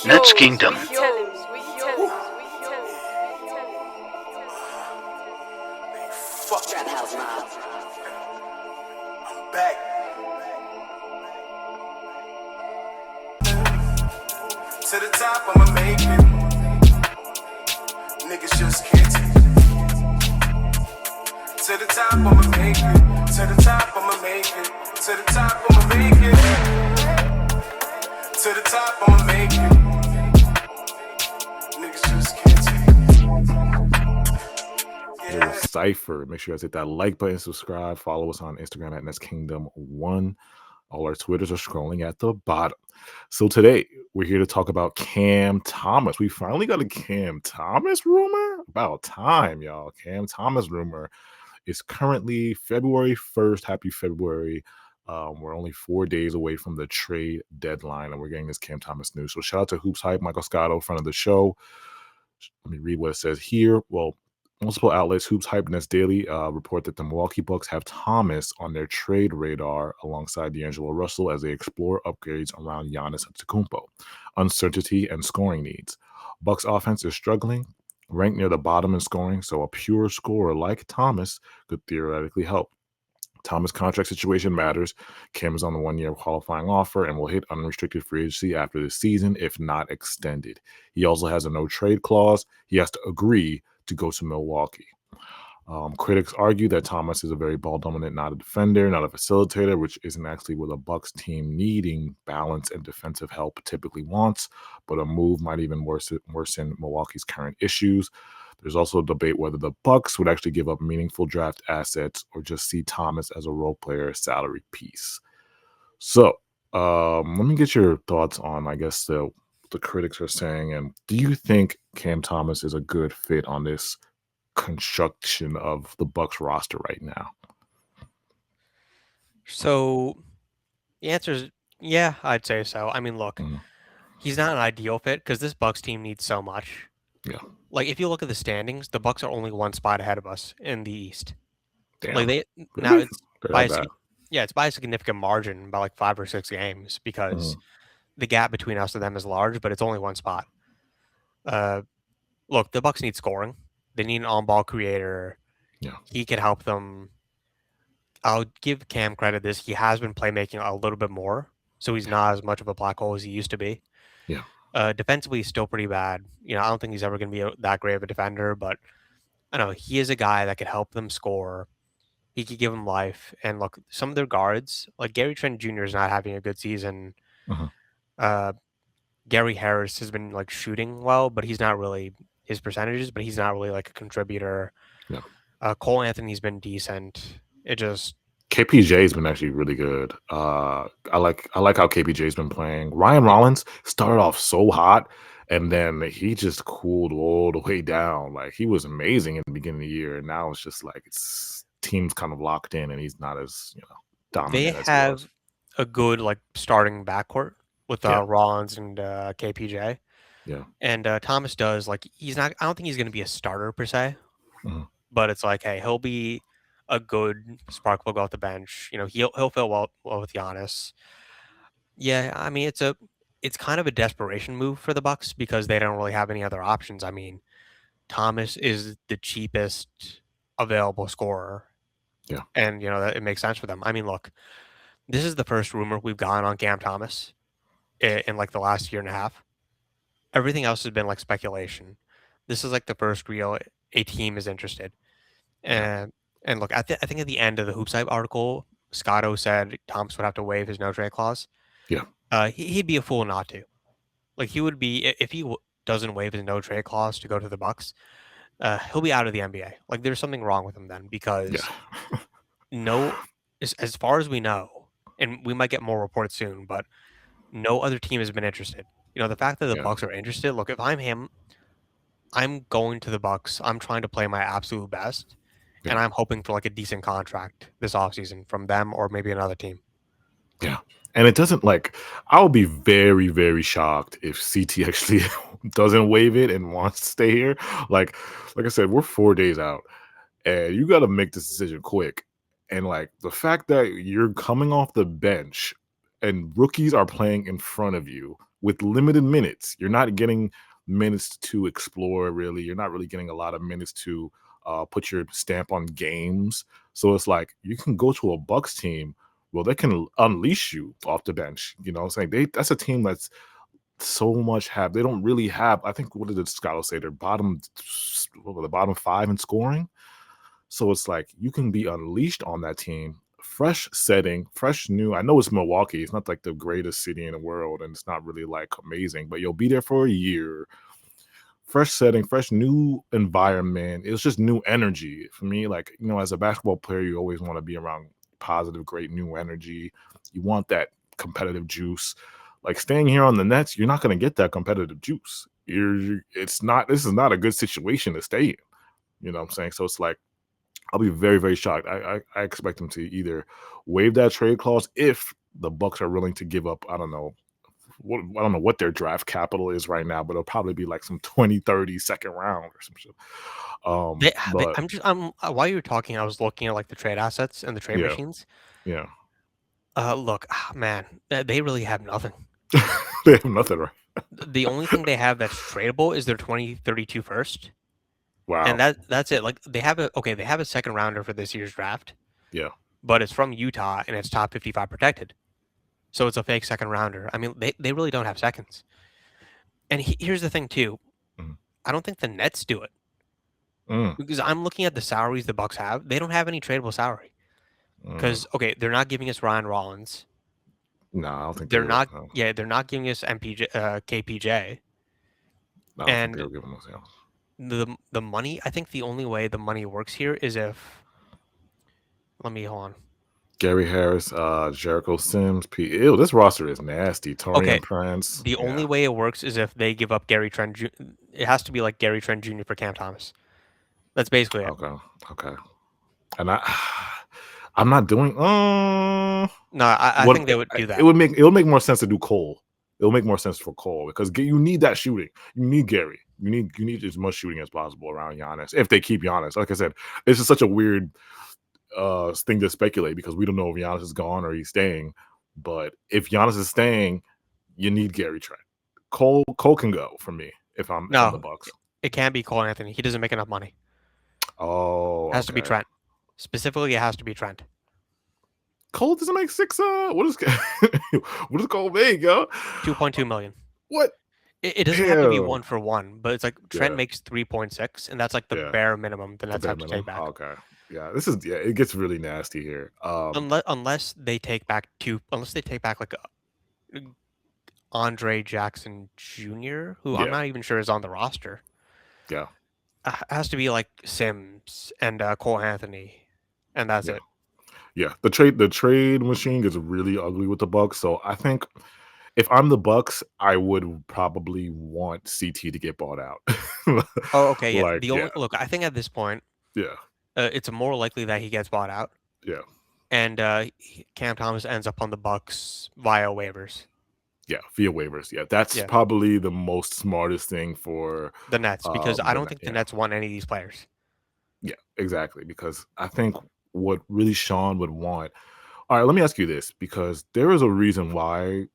Let's Kingdom. Fuck that house mob. I'm back. To the top, I'ma make it. Niggas just can't take it. To the top, I'ma make it. To the top, I'ma make it. To the top, I'ma make it. To the top, I'ma make it. Niggas just can't take it. It was Cypher. Make sure you guys hit that like button, subscribe, follow us on Instagram at NestKingdom1. All our Twitters are scrolling at the bottom. So today we're here to talk about Cam Thomas. We finally got a Cam Thomas rumor. About time, y'all. Cam Thomas rumor is currently February 1st. Happy February. We're only 4 days away from the trade deadline, and we're getting this Cam Thomas news. So shout out to Hoops Hype, Michael Scotto, friend of the show. Let me read what it says here. Well, multiple outlets, Hoops Hype, Nest Daily, report that the Milwaukee Bucks have Thomas on their trade radar alongside D'Angelo Russell as they explore upgrades around Giannis Antetokounmpo, uncertainty, and scoring needs. Bucks offense is struggling, ranked near the bottom in scoring, so a pure scorer like Thomas could theoretically help. Thomas' contract situation matters. Cam is on the 1-year qualifying offer and will hit unrestricted free agency after the season if not extended. He also has a no trade clause. He has to agree to go to Milwaukee. Critics argue that Thomas is a very ball dominant, not a defender, not a facilitator, which isn't actually what a Bucks team needing balance and defensive help typically wants, but a move might even worsen Milwaukee's current issues. There's also a debate whether the Bucks would actually give up meaningful draft assets or just see Thomas as a role player salary piece. So let me get your thoughts on, I guess, the critics are saying, and do you think Cam Thomas is a good fit on this construction of the Bucks roster right now? So the answer is yeah, I'd say so. I mean, look, he's not an ideal fit because this Bucks team needs so much. Yeah. Like if you look at the standings, the Bucks are only one spot ahead of us in the East. Damn. Like now it's it's by a significant margin, by like 5 or 6 games, because the gap between us and them is large, but it's only one spot. Look, the Bucks need scoring. They need an on-ball creator. Yeah. He could help them. I'll give Cam credit this. He has been playmaking a little bit more, so he's not as much of a black hole as he used to be. Yeah. Defensively, he's still pretty bad. I don't think he's ever going to be that great of a defender, but I know he is a guy that could help them score. He could give them life. And look, some of their guards, like Gary Trent Jr. is not having a good season. Gary Harris has been like shooting well, but he's not really his percentages, but he's not really like a contributor. Yeah. Cole Anthony's been decent. It just KPJ's been actually really good. I like how KPJ's been playing. Ryan Rollins started off so hot, and then he just cooled all the way down. Like he was amazing in the beginning of the year, and now it's just like it's team's kind of locked in, and he's not as dominant. They as have he was. a good like starting backcourt with Rollins and KPJ. Yeah, and Thomas does like he's not. I don't think he's going to be a starter per se, but it's like hey, he'll be a good spark plug off the bench. He'll fit well with Giannis. Yeah, I mean it's kind of a desperation move for the Bucks because they don't really have any other options. I mean, Thomas is the cheapest available scorer. Yeah, and that it makes sense for them. I mean, look, this is the first rumor we've gotten on Cam Thomas in like the last year and a half. Everything else has been like speculation. This is like the first real a team is interested. And look, I think at the end of the Hoops Hype article, Scotto said Thomas would have to waive his no trade clause. Yeah, he'd be a fool not to. Like he would be if he doesn't waive his no trade clause to go to the Bucks. He'll be out of the NBA. Like there's something wrong with him then because as far as we know, and we might get more reports soon, but no other team has been interested. The fact that the Bucks are interested. Look, if I'm him, I'm going to the Bucks. I'm trying to play my absolute best. And I'm hoping for like a decent contract this offseason from them or maybe another team. Yeah. And it doesn't I'll be very, very shocked if CT actually doesn't waive it and wants to stay here. Like I said, we're 4 days out and you got to make this decision quick. And like the fact that you're coming off the bench and rookies are playing in front of you with limited minutes. You're not getting minutes to explore, really. You're not really getting a lot of minutes to put your stamp on games. So it's like you can go to a Bucks team. Well, they can unleash you off the bench. You know what I'm saying? That's a team that's so much have. They don't really have. I think what did the scholars say? They're the bottom 5 in scoring. So it's like you can be unleashed on that team. Fresh setting, fresh new. I know it's Milwaukee. It's not like the greatest city in the world, and it's not really like amazing, but you'll be there for a year. Fresh setting, fresh new environment. It's just new energy for me. Like, as a basketball player, you always want to be around positive, great new energy. You want that competitive juice. Like staying here on the Nets, you're not going to get that competitive juice. This is not a good situation to stay in. You know what I'm saying? So it's like, I'll be very, very shocked. I expect them to either waive that trade clause if the Bucks are willing to give up, I don't know what their draft capital is right now, but it'll probably be like some 20, 30 second round or some shit. But while you were talking, I was looking at like the trade assets and the trade yeah, machines. yeah. Look, man, they really have nothing. They have nothing, right? The only thing they have that's tradable is their 2032 first. Wow. And that's it. Like they have a second rounder for this year's draft. Yeah. But it's from Utah and it's top 55 protected. So it's a fake second rounder. I mean, they really don't have seconds. And here's the thing too. Mhm. I don't think the Nets do it. Mm. Because I'm looking at the salaries the Bucks have. They don't have any tradable salary. Because they're not giving us Ryan Rollins. No, I don't think They're they not. will. No. Yeah, they're not giving us KPJ. I don't think they will give them those. Yeah. The money. I think the only way the money works here is if. Let me hold on. Gary Harris, Jericho Sims, Ew, this roster is nasty. Torian Prince. The only way it works is if they give up Gary Trent. It has to be like Gary Trent Jr. for Cam Thomas. That's basically it. Okay. And I'm not doing. No, I think they would do that. It would make more sense to do Cole. It'll make more sense for Cole because you need that shooting. You need Gary. You need as much shooting as possible around Giannis. If they keep Giannis, like I said, this is such a weird thing to speculate because we don't know if Giannis is gone or he's staying. But if Giannis is staying, you need Gary Trent. Cole can go for me if I'm the Bucks. It can't be Cole Anthony. He doesn't make enough money. Oh, it has to be Trent. Specifically, it has to be Trent. Cole doesn't make six. What does Cole make? 2.2 million. What? It doesn't have to be 1 for 1, but it's like Trent makes 3.6, and that's like the bare minimum the Nets have to take back. Okay. Yeah, it gets really nasty here. Unless they take back like Andre Jackson Jr., who I'm not even sure is on the roster. Yeah. It has to be like Sims and Cole Anthony, and that's it. Yeah, the trade machine gets really ugly with the Bucks. So I think if I'm the Bucks, I would probably want CT to get bought out. Oh, okay. Yeah. Look, I think at this point, yeah, it's more likely that he gets bought out. Yeah. And Cam Thomas ends up on the Bucks via waivers. Yeah, via waivers. Yeah, that's probably the most smartest thing for the Nets because I don't think the Nets want any of these players. Yeah, exactly. Because I think what really Sean would want. All right, let me ask you this because there is a reason why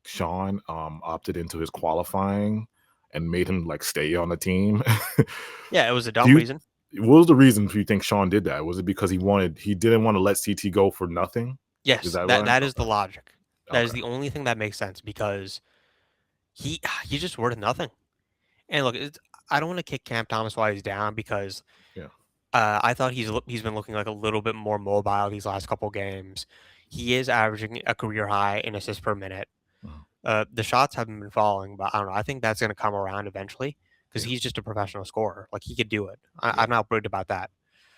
Sean opted into his qualifying and made him like stay on the team. Yeah, it was a dumb reason. What was the reason you think Sean did that? Was it because he didn't want to let CT go for nothing? Yes, that is the logic. That is the only thing that makes sense because he's just worth nothing. And look, I don't want to kick Cam Thomas while he's down because I thought he's been looking like a little bit more mobile these last couple games. He is averaging a career high in assists per minute. The shots haven't been falling, but I don't know. I think that's going to come around eventually because he's just a professional scorer. Like he could do it. I'm not worried about that.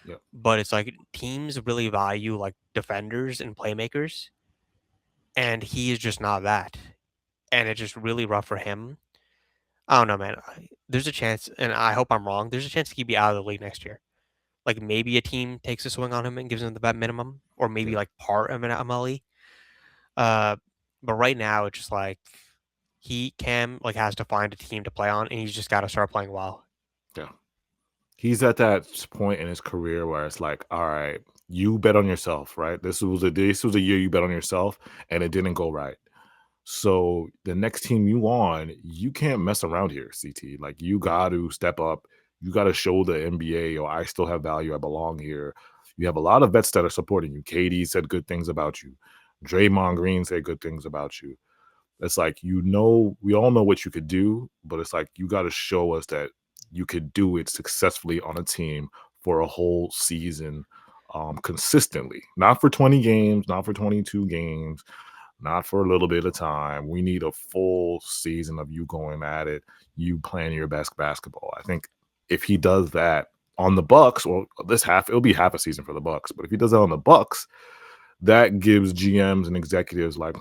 Yeah. But it's like teams really value like defenders and playmakers, and he is just not that. And it's just really rough for him. I don't know, man. There's a chance, and I hope I'm wrong. There's a chance he could be out of the league next year. Like maybe a team takes a swing on him and gives him the vet minimum, or maybe like part of an MLE. But right now it's just like Cam has to find a team to play on, and he's just got to start playing well. Yeah, he's at that point in his career where it's like, all right, you bet on yourself, right? This was a year you bet on yourself, and it didn't go right. So the next team you on, you can't mess around here, CT. Like you got to step up. You got to show the NBA, yo, I still have value. I belong here. You have a lot of vets that are supporting you. KD said good things about you. Draymond Green said good things about you. It's like, we all know what you could do, but it's like you got to show us that you could do it successfully on a team for a whole season, consistently. Not for 20 games, not for 22 games, not for a little bit of time. We need a full season of you going at it, you playing your best basketball. I think if he does that on the Bucks, or it'll be half a season for the Bucks. But if he does that on the Bucks, that gives GMs and executives like,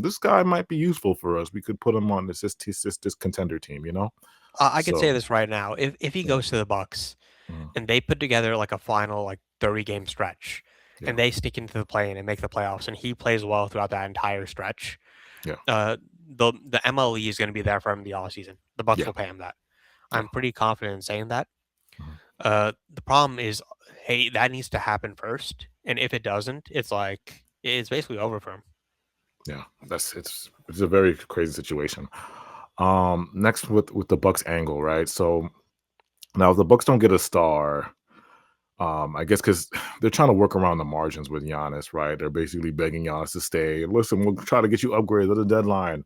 this guy might be useful for us. We could put him on this contender team, I could say So this right now. If he mm, goes to the Bucks mm, and they put together like a final like 30-game stretch yeah, and they sneak into the play-in and make the playoffs and he plays well throughout that entire stretch, yeah, the MLE is going to be there for him the offseason. The Bucks yeah, will pay him that. yeah. I'm pretty confident in saying that. Mhm. The problem is, hey, that needs to happen first, and if it doesn't, it's basically over for him. Yeah, it's a very crazy situation. Next with the Bucks angle, right? So now if the Bucks don't get a star, I guess because they're trying to work around the margins with Giannis, right? They're basically begging Giannis to stay. Listen, we'll try to get you upgrades at the deadline.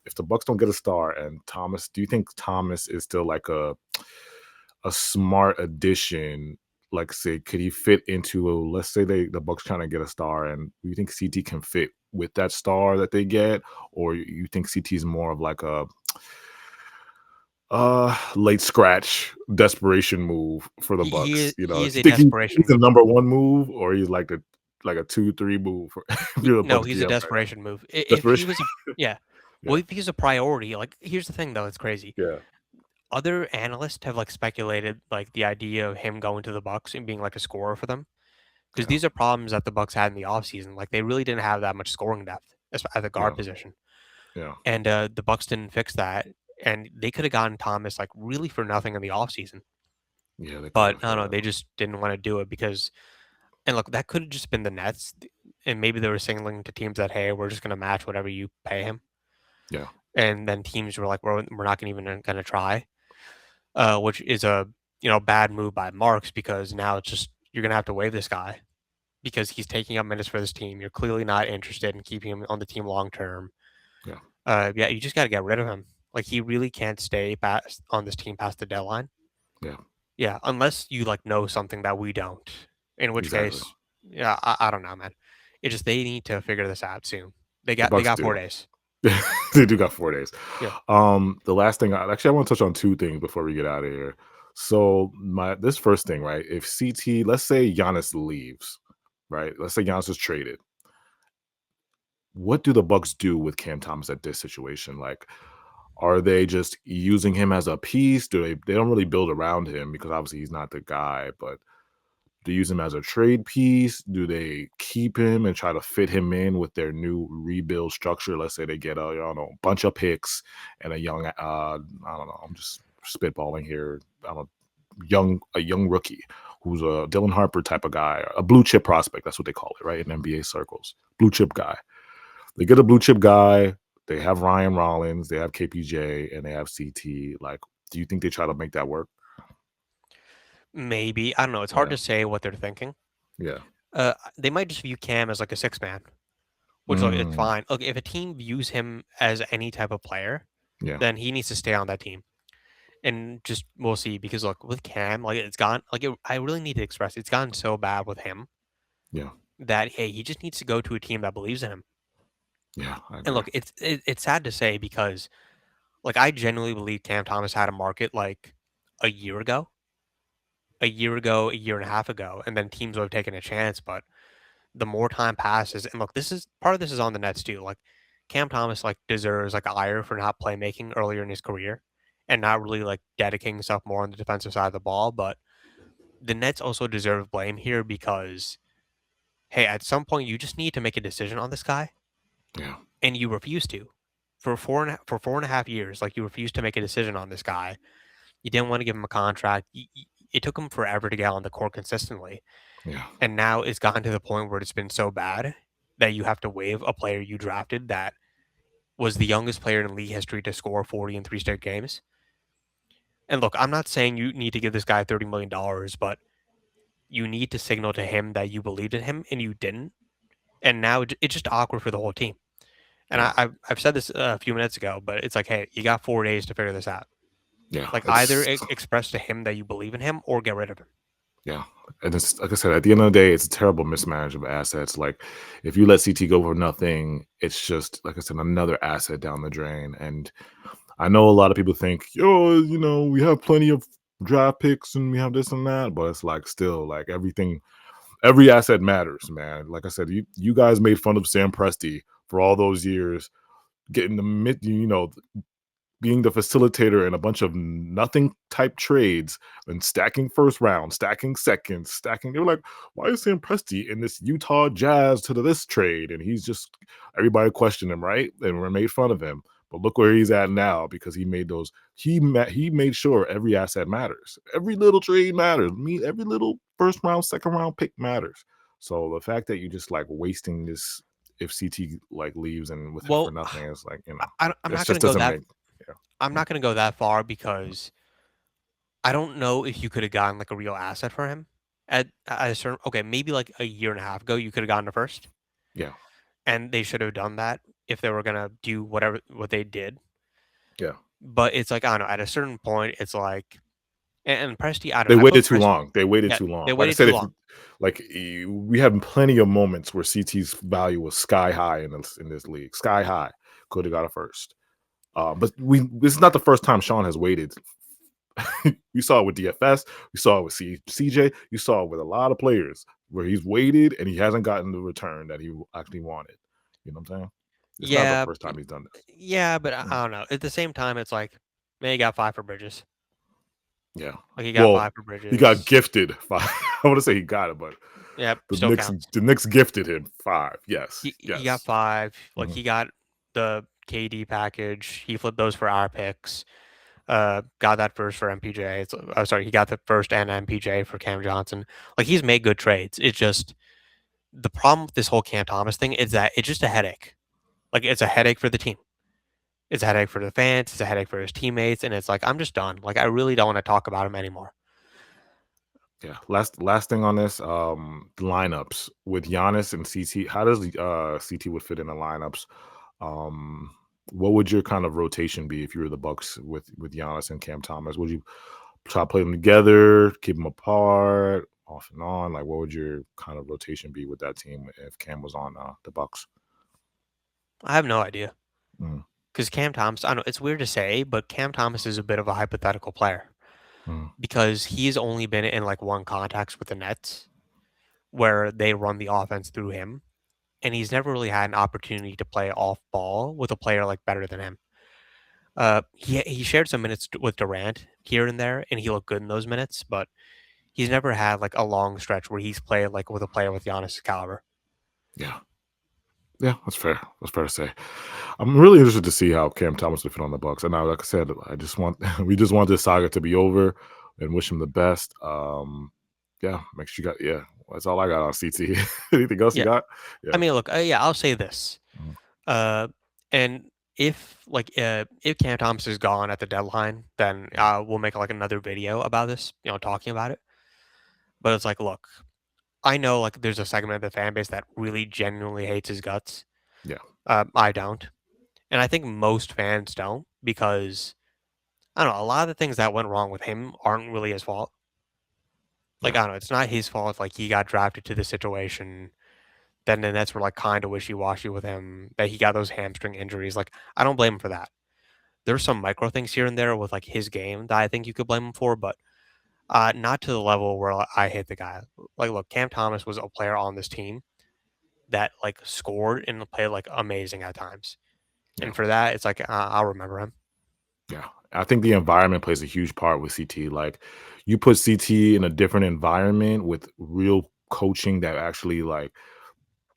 If the Bucks don't get a star, and Thomas, do you think Thomas is still like a smart addition? Like, say, could he fit into let's say the Bucks trying to get a star, and do you think CT can fit with that star that they get, or you think CT is more of like a late scratch desperation move for the He Bucks? he Do is you a think he's desperation. the number one move, or he's like a 2-3 move for if you're the No, Bucks he's a GM right now? desperation move. If he Desperation. was a yeah, well, Yeah, if he's a priority, like here's the thing though, it's crazy. yeah, Other analysts have like speculated like the idea of him going to the Bucks and being like a scorer for them because yeah, these are problems that the Bucks had in the offseason. Like they really didn't have that much scoring depth at the yeah, guard position. yeah, And, the Bucks didn't fix that, and they coulda gotten Thomas, like, really for nothing in the offseason, yeah. They could but have, I don't know, they just didn't wanna do it because and look, that coulda just been the Nets, and maybe they were signaling to teams that, "Hey, we're just gonna match whatever you pay him," yeah, and then teams were like, we're not gonna even gonna try," which is a, bad move by Marks because now it's just you're gonna have to waive this guy because he's taking up minutes for this team, you're clearly not interested in keeping him on the team long term. yeah, Yeah, you just gotta get rid of him. Like, he really can't stay past on this team past the deadline. yeah. Yeah, unless you, like, know something that we don't, in which Exactly. case, yeah, I don't know, man. It just they need to figure this out soon. The They Bucks got 4 do. days. They do got 4 days. Yeah. The last thing I want to touch on 2 things before we get out of here. So, this first thing, right? If CT, let's say Giannis leaves, right? Let's say Giannis is traded. What do the Bucks do with Cam Thomas at this situation? Like, are they just using him as a piece? Do they don't really build around him because obviously he's not the guy, but do they use him as a trade piece? Do they keep him and try to fit him in with their new rebuild structure? Let's say they get a, I don't know, bunch of picks and a young, I don't know, I'm just spitballing here. I don't a young rookie who's a Dylan Harper type of guy, a blue chip prospect. That's what they call it, right? In NBA circles, blue chip guy. They get a blue chip guy. They have Ryan Rollins, they have KPJ, and they have CT. Like, do you think they try to make that work? Maybe. I don't know, it's hard Yeah, to say what they're thinking. yeah, They might just view Cam as, like, a six man, which, like, it's mm, fine. Look, if a team views him as any type of player, yeah, then he needs to stay on that team. And just we'll see because, look, with Cam, like, it's gone like, I really need to express it's gotten so bad with him yeah, that, hey, he just needs to go to a team that believes in him. yeah. I And agree. look, it's sad to say because, like, I genuinely believe Cam Thomas had a market, like, a year ago, a year and a half ago, and then teams would have taken a chance, but the more time passes and look, this is part of this is on the Nets too, like, Cam Thomas, like, deserves, like, a ire for not playmaking earlier in his career and not really, like, dedicating himself more on the defensive side of the ball, but the Nets also deserve blame here because, hey, at some point, you just need to make a decision on this guy, Yeah, and you refuse to. For 4.5 years, like, you refused to make a decision on this guy. You didn't want to give him a contract. It took him forever to get on the court consistently, yeah, and now it's gotten to the point where it's been so bad that you have to waive a player you drafted that was the youngest player in league history to score 40 in 3 straight games. And look, I'm not saying you need to give this guy $30 million, but you need to signal to him that you believed in him and you didn't. And now it's just awkward for the whole team. And Yeah. I've said this a few minutes ago, but it's like, hey, you got 4 days to figure this out. Yeah. Like either express to him that you believe in him or get rid of him. Yeah. And it's like I said, at the end of the day, it's a terrible mismanagement of assets. Like if you let CT go for nothing, it's just like I said, another asset down the drain. And I know a lot of people think, oh, we have plenty of draft picks and we have this and that, but it's like still like every asset matters, man. Like I said, you guys made fun of Sam Presti for all those years, getting being the facilitator in a bunch of nothing type trades and stacking first round, stacking seconds, stacking. They were like, why is Sam Presti in this Utah Jazz to this trade? And he's just, everybody questioned him, right? And we made fun of him. But look where he's at now because he made those, he made sure every asset matters. Every little trade matters. Every little first round, second round pick matters. So the fact that you just like wasting this, if CT like leaves and with for nothing, is like, I'm not going to go that. I'm not going to go that far because I don't know if you could have gotten like a real asset for him at a certain. Okay, maybe like a year and a half ago, you could have gotten a first. Yeah, and they should have done that if they were going to do what they did. Yeah, but it's like I don't know. At a certain point, it's like, and Presti, I don't they know. waited too long. They waited too long. They Like I waited said, too long. We have plenty of moments where CT's value was sky high in this league. Sky high, could have got a first. But this is not the first time Sean has waited. We saw it with DFS. We saw it with CJ. You saw it with a lot of players where he's waited and he hasn't gotten the return that he actually wanted. You know what I'm saying? It's not the first time he's done this. Yeah, but I don't know. At the same time, it's like, man, he got 5 for Bridges. Yeah. Like he got 5 for Bridges. He got gifted 5. I want to say he got it, but yeah, the Knicks gifted him 5. Yes. He yes. got 5. Like he got the KD package. He flipped those for our picks. Got that first for MPJ. Sorry, he got the first and MPJ for Cam Johnson. Like he's made good trades. It's just the problem with this whole Cam Thomas thing is that it's just a headache. Like it's a headache for the team. It's a headache for the fans. It's a headache for his teammates. And it's like, I'm just done. Like I really don't want to talk about him anymore. Yeah. Last thing on this, lineups with Giannis and CT. How does CT would fit in the lineups? What would your kind of rotation be if you were the Bucks with Giannis and Cam Thomas? Would you try to play them together, keep them apart, off and on? Like, what would your kind of rotation be with that team if Cam was on the Bucks? I have no idea. Because Cam Thomas, I know it's weird to say, but Cam Thomas is a bit of a hypothetical player because he's only been in like one context with the Nets where they run the offense through him. And he's never really had an opportunity to play off ball with a player like better than him. He shared some minutes with Durant here and there, and he looked good in those minutes, but he's never had like a long stretch where he's played like with a player with Giannis' caliber. Yeah, that's fair. That's fair to say. I'm really interested to see how Cam Thomas will fit on the Bucks. And now, like I said, we just want this saga to be over and wish him the best. Yeah, make sure you got. That's all I got on CT. Anything else you got? Yeah. I mean, look, I'll say this. And if Cam Thomas is gone at the deadline, then we'll make like another video about this, talking about it. But it's like, look, I know like there's a segment of the fan base that really genuinely hates his guts. Yeah. I don't. And I think most fans don't because I don't know, a lot of the things that went wrong with him aren't really his fault. Like, I don't know, it's not his fault. Like he got drafted to the situation. Then the Nets were like kind of wishy-washy with him, that he got those hamstring injuries. Like, I don't blame him for that. There's some micro things here and there with like his game that I think you could blame him for, but not to the level where I hate the guy. Like, look, Cam Thomas was a player on this team that like scored and played like amazing at times. And for that, it's like, I'll remember him. Yeah. I think the environment plays a huge part with CT. Like you put CT in a different environment with real coaching that actually like,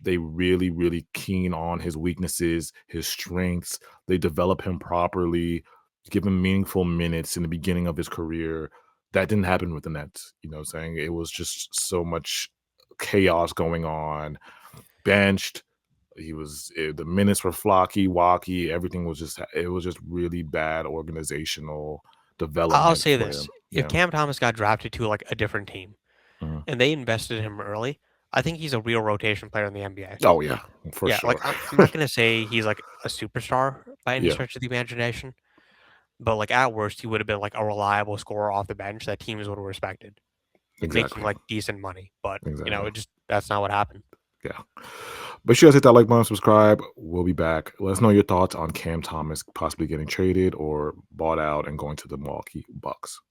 they really, really keen on his weaknesses, his strengths. They develop him properly, give him meaningful minutes in the beginning of his career. That didn't happen with the Nets. You know what I'm saying? It was just so much chaos going on. Benched, The minutes were flocky, walky. Everything was just really bad organizational I'll development say for this: him. if Yeah. Cam Thomas got drafted to like a different team Mhm. and they invested in him early, I think he's a real rotation player in the NBA. Oh yeah, for Yeah, like sure. I'm not gonna say he's like a superstar by any Yeah, stretch of the imagination, but like at worst, he would have been like a reliable scorer off the bench that teams would have respected, making exactly. like decent money. But Exactly. that's not what happened. Yeah. Make sure you guys hit that like button, subscribe. We'll be back. Let us know your thoughts on Cam Thomas possibly getting traded or bought out and going to the Milwaukee Bucks.